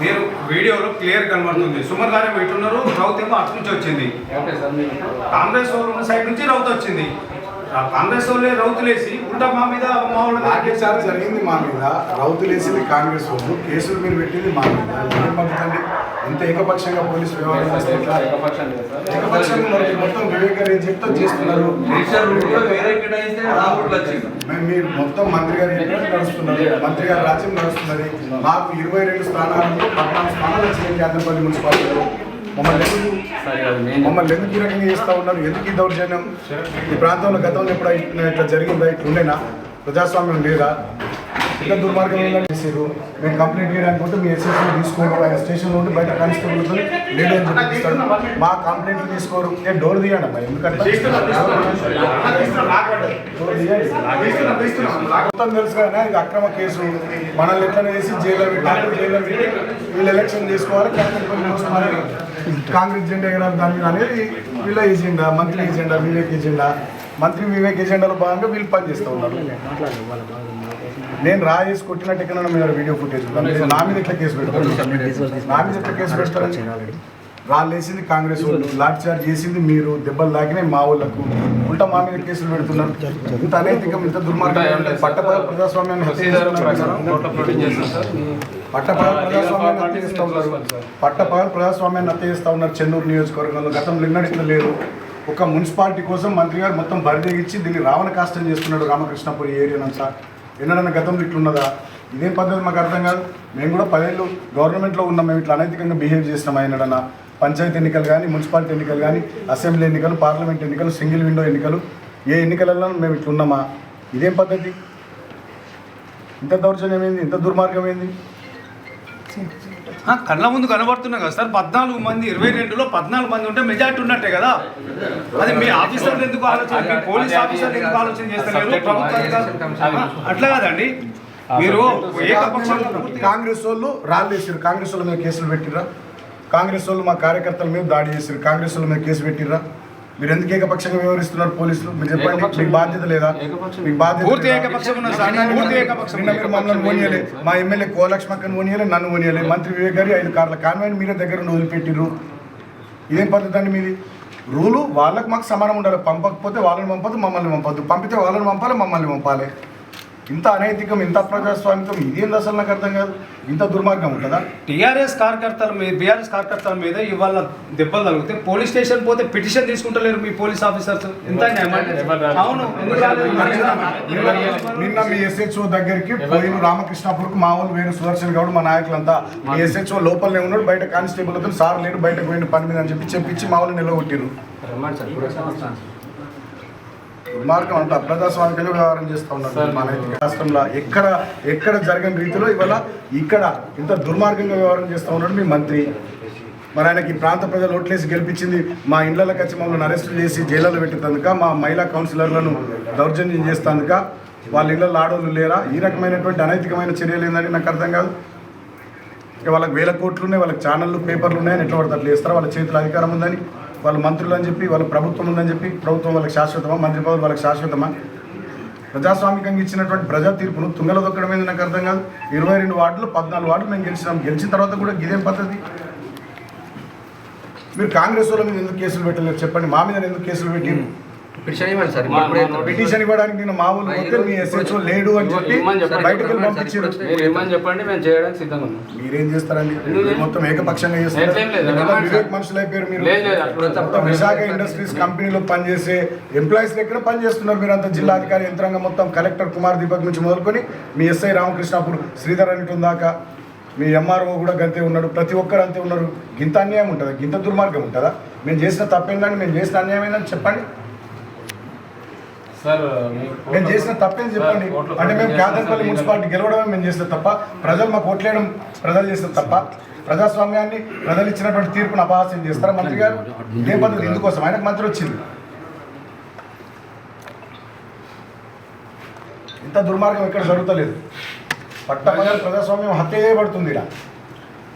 మీరు వీడియోలో క్లియర్ కనబడుతుంది. సుమన్ గారు ఇటున్నారు, రౌత్ ఏమో అటు నుంచి వచ్చింది. కాంగ్రెస్ వాళ్ళు ఉన్న సైడ్ నుంచి రౌత్ వచ్చింది. కాంగ్రెస్ వాళ్ళే రౌతులేసి ఉల్టా మా మీద మా వాళ్ళు జరిగింది. మా మీద రౌతులేసింది కాంగ్రెస్ వాళ్ళు, కేసులు మీరు పెట్టింది మా మీద. ఏం పంపుతండి ఇంత ఏకపక్షంగా పోలీసు వ్యవహారం మొత్తం వివేక్ ఏం చెప్తా చేస్తున్నారు. మీరు మొత్తం మంత్రి గారు నడుస్తున్నారు, మంత్రి గారు రాజ్యం నడుస్తున్నది. మాకు 22 స్థానాలలో 14 స్థానాలు వచ్చినాయి కేంద్రపల్లి మున్సిపాలిటీలో. మమ్మల్ని ఎందుకు ఈ రకంగా చేస్తూ ఉన్నారు? ఎందుకు ఈ దౌర్జన్యం? ఈ ప్రాంతంలో గతంలో ఎప్పుడు ఇట్లా జరిగిందా? ఇట్లా ఉండేనా? ప్రజాస్వామ్యం లేదా? ఇంకా దుర్మార్గం చేసారు. మేము కంప్లైంట్ చేయడానికి మీ ఎస్ఎస్లో తీసుకోరు, ఆయన స్టేషన్లో ఉండి బయట కానిస్టేబుల్తో లేడు అని చెప్పిస్తాడు. మా కంప్లైంట్లు తీసుకోరు. నేను డోర్ తీయండి అమ్మా, ఎందుకంటే మొత్తం తెలుసు కదా ఇది అక్రమ కేసు. మనల్ని ఎట్లా వేసి జైల్లో పెట్టాలి, జైల్లో పెట్టి వీళ్ళు ఎలక్షన్ చేసుకోవాలి, కాంగ్రెస్ జెండా ఎగరాలి దాని మీద అనేది వీళ్ళ ఏజెండా, మంత్రి ఏజెండా, వివేక్ ఏజెండా. మంత్రి వివేక్ ఏజెండాలో భాగంగా వీళ్ళు పనిచేస్తూ ఉన్నారు. నేను రాయేసి కొట్టినట్టు ఎక్కడ మీరు వీడియో ఫుటేజ్ నా మీద ఎట్లా కేసు పెడతారు? నా మీద ఎట్లా కేసు పెడతారు? రాళ్ళు వేసింది కాంగ్రెస్ వాళ్ళు, లాఠీ చార్జ్ చేసింది మీరు, దెబ్బలు తాకినాయి మా వాళ్ళకు, ఉల్టా మా మీద కేసులు పెడుతున్నారు. ఇంత అనైతికం, ఇంత దుర్మార్గం. పట్టపగల ప్రజాస్వామ్యాన్ని హత్య చేస్తూ ఉన్నారు చెన్నూరు నియోజకవర్గంలో. గతంలో ఎన్నడూ లేదు. ఒక మున్సిపాలిటీ కోసం మంత్రి గారు మొత్తం బరిదేగించి దీన్ని రావణ కాష్టం చేస్తున్నాడు రామకృష్ణపురి ఏరియానంతా. ఎన్నడన్నా గతంలో ఇట్లున్నదా? ఇదేం పద్ధతి మాకు అర్థం కాదు. మేము కూడా 10 ఏళ్ళు గవర్నమెంట్లో ఉన్నాం, మేము ఇట్లా అనైతికంగా బిహేవ్ చేస్తాం. ఎన్నడన్నా పంచాయతీ ఎన్నికలు కానీ, మున్సిపాలిటీ ఎన్నికలు కానీ, అసెంబ్లీ ఎన్నికలు, పార్లమెంట్ ఎన్నికలు, సింగిల్ విండో ఎన్నికలు, ఏ ఎన్నికలలో మేము ఇట్లున్నామా? ఇదేం పద్ధతి? ఇంత దౌర్జన్యం ఏంది? ఇంత దుర్మార్గం ఏంది? కళ్ళ ముందు కనబడుతున్నాయి కదా సార్. 14 మంది 22లో 14 మంది ఉంటే మెజార్టీ ఉన్నట్టే కదా. అది మీ ఆఫీసర్లు ఎందుకు ఆలోచన, మీ పోలీస్ ఆఫీసర్లు ఎందుకు ఆలోచన చేస్తారు? అట్లా కదండి. మీరు కాంగ్రెస్ వాళ్ళు రాళ్ళు వేసారు, కాంగ్రెస్ వాళ్ళ మీద కేసులు పెట్టిర్రా? కాంగ్రెస్ వాళ్ళు మా కార్యకర్తల మీద దాడి చేశారు, కాంగ్రెస్ వాళ్ళ మీద కేసు పెట్టిర్రా? మీరు ఎందుకు ఏకపక్షంగా వ్యవహరిస్తున్నారు పోలీసులు? మీరు చెప్పండి, మీకు బాధ్యత లేదా? మీకు బాధ్యత మమ్మల్ని ఓనియలే, మా ఎమ్మెల్యే కోలక్ష్మక్కని ఓనియలే, నన్ను ఓనియలే, మంత్రి వివేక్ గారి 5 కార్ల కాన్వాయ్ని మీరే దగ్గర వదిలిపెట్టిర్రు. ఇదేం పద్ధతి అండి మీది? రూలు వాళ్ళకి మాకు సమానం ఉండాలి. పంపకపోతే వాళ్ళని పంపదు, మమ్మల్ని పంపద్దు. పంపితే వాళ్ళని పంపాలి, మమ్మల్ని పంపాలి. ఇంత అనైతికం, ఇంత ప్రజాస్వామికం ఇదేంది అసలు? నాకు అర్థం కాదు. ఇంత దుర్మార్గం ఉంటుందా? బీఆర్ఎస్ కార్యకర్తల మీద ఇవాళ దెబ్బలు తగిలితే పోలీస్ స్టేషన్ పోతే పిటిషన్ తీసుకుంటలేరు మీ పోలీస్ ఆఫీసర్స్. ఎంత అవును. నిన్న మీ ఎస్హెచ్ఓ దగ్గరికి పోయిన రామకృష్ణాపూర్కు మా వాళ్ళు వేరు సుదర్శన్ గౌడ్, మా నాయకులంతా మీ ఎస్హెచ్ఓ లోపలనే ఉన్నాడు, బయట కానిస్టేబుల్ అతను సార్ లేడు, బయటకు పోయిన పని మీద అని చెప్పించి మా వాళ్ళు నిలగొట్టిరు. దుర్మార్గం అంతా అప్రజాస్వామికంగా వ్యవహారం చేస్తూ ఉన్నారు మన రాష్ట్రంలో. ఎక్కడ జరగని రీతిలో ఇవాళ ఇక్కడ ఇంత దుర్మార్గంగా వ్యవహారం చేస్తూ ఉన్నాడు మీ మంత్రి. మరి ఆయనకి ప్రాంత ప్రజలు ఓట్లేసి గెలిపించింది మా ఇళ్లకి వచ్చి మమ్మల్ని అరెస్టులు చేసి జైల్లో పెట్టేందుక, మా మహిళా కౌన్సిలర్లను దౌర్జన్యం చేస్తేందుక, వాళ్ళ ఇళ్లలో ఆడోళ్ళు లేరా? ఈ రకమైనటువంటి అనైతికమైన చర్యలు ఏందని నాకు అర్థం కాదు. వాళ్ళకి 1000 కోట్లు ఉన్నాయి, వాళ్ళకి ఛానళ్ళు, పేపర్లు ఉన్నాయని ఎట్లా పడితే అట్లా చేస్తారా? వాళ్ళ చేతుల అధికారం ఉందని, వాళ్ళ మంత్రులు అని చెప్పి, వాళ్ళ ప్రభుత్వం ఉందని చెప్పి, ప్రభుత్వం వాళ్ళకి శాశ్వతమా? మంత్రి పదవులు వాళ్ళకి శాశ్వతమా? ప్రజాస్వామికంగా ఇచ్చినటువంటి ప్రజా తీర్పును తుంగలో దొక్కడం ఏంది నాకు అర్థం కాదు. 22 వార్డులు 14 వార్డులు మేము గెలిచినాం. గెలిచిన తర్వాత కూడా ఇదేం పద్ధతి? మీరు కాంగ్రెస్ వాళ్ళ మీద ఎందుకు కేసులు పెట్టలేదు చెప్పండి? మా మీద ఎందుకు కేసులు పెట్టి పిటిషన్ ఇవ్వడానికి నేను మా ఊళ్ళు పోతే మీ ఎస్హెచ్ఓ లేడు అని చెప్పి బయటకు వెళ్ళి పంపించారు. మీరేం చేస్తారండి? మొత్తం ఏకపక్షంగా చేస్తారు. వివేక్ మనుషులు అయిపోయారు మీరు. మొత్తం విశాఖ ఇండస్ట్రీస్ కంపెనీలో పనిచేసే ఎంప్లాయీస్ దగ్గర పనిచేస్తున్నారు మీరు అంతా. జిల్లాధికారి యంత్రాంగం మొత్తం, కలెక్టర్ కుమార్ దీపక్ నుంచి మొదలుకొని మీ ఎస్ఐ రామకృష్ణాపూర్ శ్రీధర్ అనిటి దాకా, మీ ఎంఆర్ఓ కూడా గంతే ఉన్నాడు. ప్రతి ఒక్కరు అంతే ఉన్నారు. గింత అన్యాయం ఉంటుందా? గింత దుర్మార్గం ఉంటుందా? మేము చేసిన తప్పేందని, మేము చేసిన అన్యాయం ఏందని చెప్పండి. మేము చేసిన తప్పేం చెప్పండి. అంటే మేము కేంద్రపల్లి మున్సిపాలిటీ గెలవడమే మేము చేసిన తప్ప, ప్రజలు మాకు ఓట్లేయడం ప్రజలు చేసిన తప్ప, ప్రజాస్వామ్యాన్ని ప్రజలు ఇచ్చినటువంటి తీర్పును అపహాస్యం చేస్తారా మంత్రి గారు? ఇదే పద్ధతి. ఇందుకోసం ఆయనకు మంత్రి వచ్చింది. ఇంత దుర్మార్గం ఎక్కడ జరుగుతలేదు. పట్టపగలు ప్రజాస్వామ్యం హత్య చేయబడుతుంది ఇక్కడ.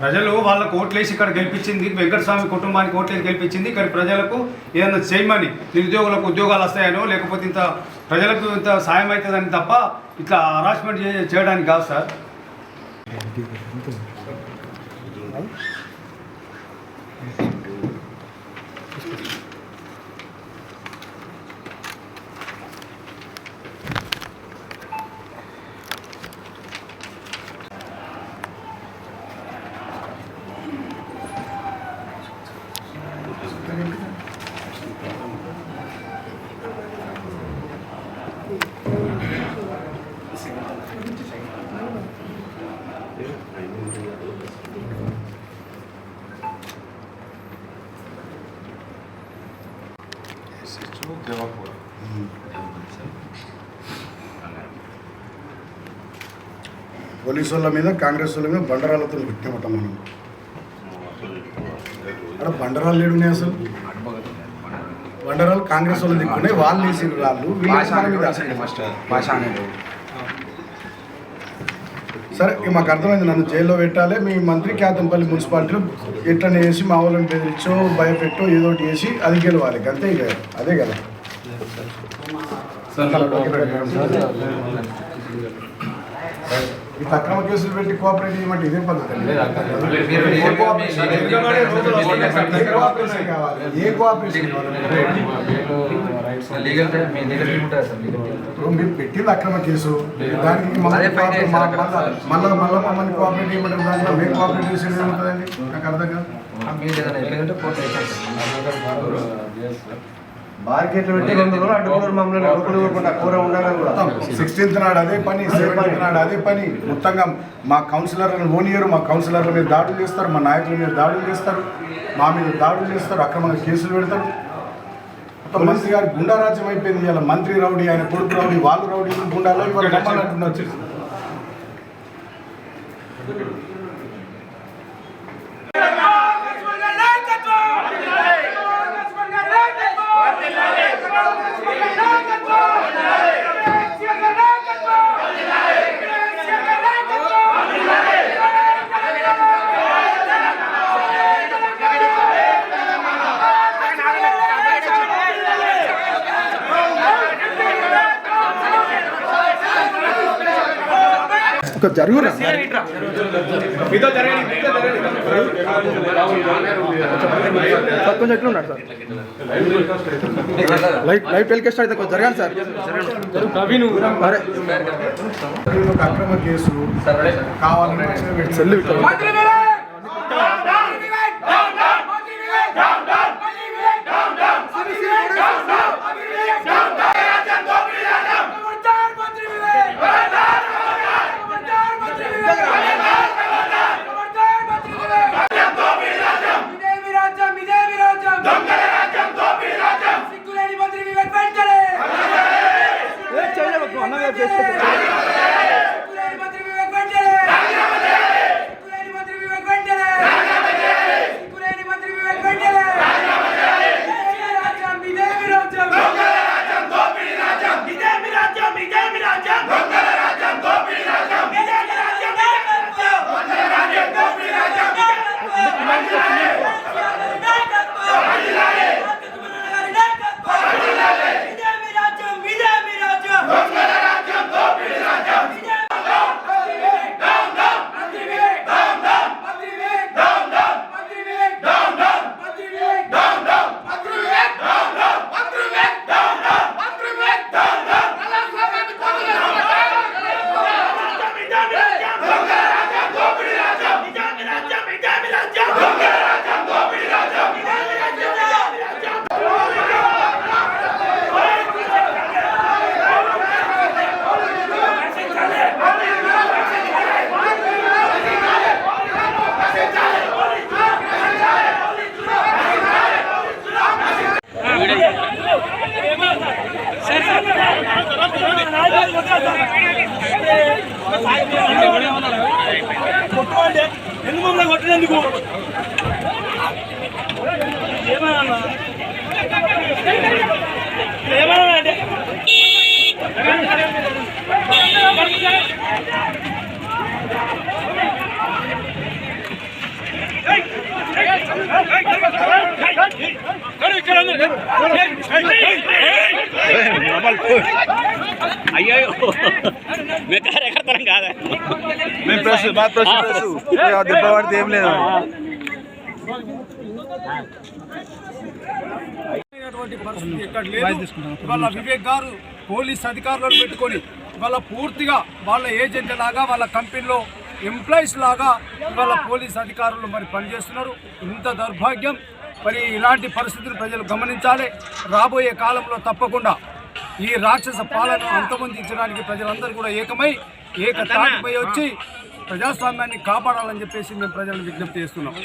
ప్రజలు వాళ్ళకు ఓట్లేసి ఇక్కడ గెలిపించింది, వెంకటస్వామి కుటుంబానికి ఓట్లేసి గెలిపించింది. ఇక్కడ ప్రజలకు ఏదైనా చేయమని, నిరుద్యోగులకు ఉద్యోగాలు వస్తాయనో లేకపోతే ఇంత ప్రజలకు ఇంత సాయం అవుతుందని తప్ప ఇట్లా హరాస్మెంట్ చేయడానికి కాదు సార్. పోలీసు వాళ్ళ మీద కాంగ్రెస్ వాళ్ళ మీద బండరాలతో పెట్టినమాట మనం. అక్కడ బండరాలు లేడున్నాయి అసలు. బండరాలు కాంగ్రెస్ వాళ్ళు దిక్కున్నాయి, వాళ్ళు వేసిన రాళ్ళు సరే. మాకు అర్థమైంది, నన్ను జైల్లో పెట్టాలి, మీ మంత్రి కేతంపల్లి మున్సిపాలిటీలో ఎట్లనే వేసి మా వాళ్ళని బెదిరించో భయపెట్టో ఏదో ఒకటి వేసి అది గెలవాలి అంతే. ఇక అదే కదా ఈ అక్రమ కేసులు పెట్టి కోఆపరేట్ చేయమంటే ఇదే పద్ధతి. ఏ కోఆపరేషన్ మీరు పెట్టింది అక్రమ కేసు, దానికి మళ్ళీ మమ్మల్ని కోఆపరేట్ చేయమంటారు. దాంట్లో మేము కోఆపరేట్ చేసేది ఏముంటుందండి? నాకు అర్థం కాదు. మార్కెట్లో పెట్టి 2 రోజులు అడ్డుకున్నారు మమ్మల్ని. కూర ఉండాలని కూడా 16th నాడు అదే పని, 17th నాడు అదే పని. మొత్తంగా మా కౌన్సిలర్లను ఓనియరు, మా కౌన్సిలర్ల మీద దాడులు చేస్తారు, మా నాయకుల మీద దాడులు చేస్తారు, మా మీద దాడులు చేస్తారు, అక్రమంగా కేసులు పెడతారు. మొత్తం మంత్రి గారి గుండారాజ్యం అయిపోయింది. ఇలా మంత్రి రౌడీ, ఆయన కొడుకు రౌడీ, వాళ్ళు రౌడీ, గుండాలో ఇవాళ నమ్మాలంటున్నారు. జరుగురా కొంచెం ఎట్లా ఉన్నాడు సార్? లైవ్ టెలికాస్ట్ అయితే కొంచెం జరగాలి సార్. అక్రమ కేసు కావాలని సెల్లు కొట్టినందుకు ఏమన్నా ఏమన్నా అంటే అయ్యో మేము కార్యకర్తలం కాదా మేము ప్రెస్ మా ప్రెస్ దెబ్బ పడితే ఏం లేదు పరిస్థితి ఎక్కడ లేదు. ఇవాళ వివేక్ గారు పోలీస్ అధికారులను పెట్టుకొని ఇవాళ పూర్తిగా వాళ్ళ ఏజెంట్ లాగా వాళ్ళ కంపెనీలో ఎంప్లాయీస్ లాగా ఇవాళ పోలీస్ అధికారులు మరి పనిచేస్తున్నారు. ఇంత దౌర్భాగ్యం. మరి ఇలాంటి పరిస్థితులు ప్రజలు గమనించాలి. రాబోయే కాలంలో తప్పకుండా ఈ రాక్షస పాలన అంతమొందించడానికి ప్రజలందరూ కూడా ఏకతాటిపై వచ్చి ప్రజాస్వామ్యాన్ని కాపాడాలని చెప్పేసి మేము ప్రజలను విజ్ఞప్తి చేస్తున్నాం.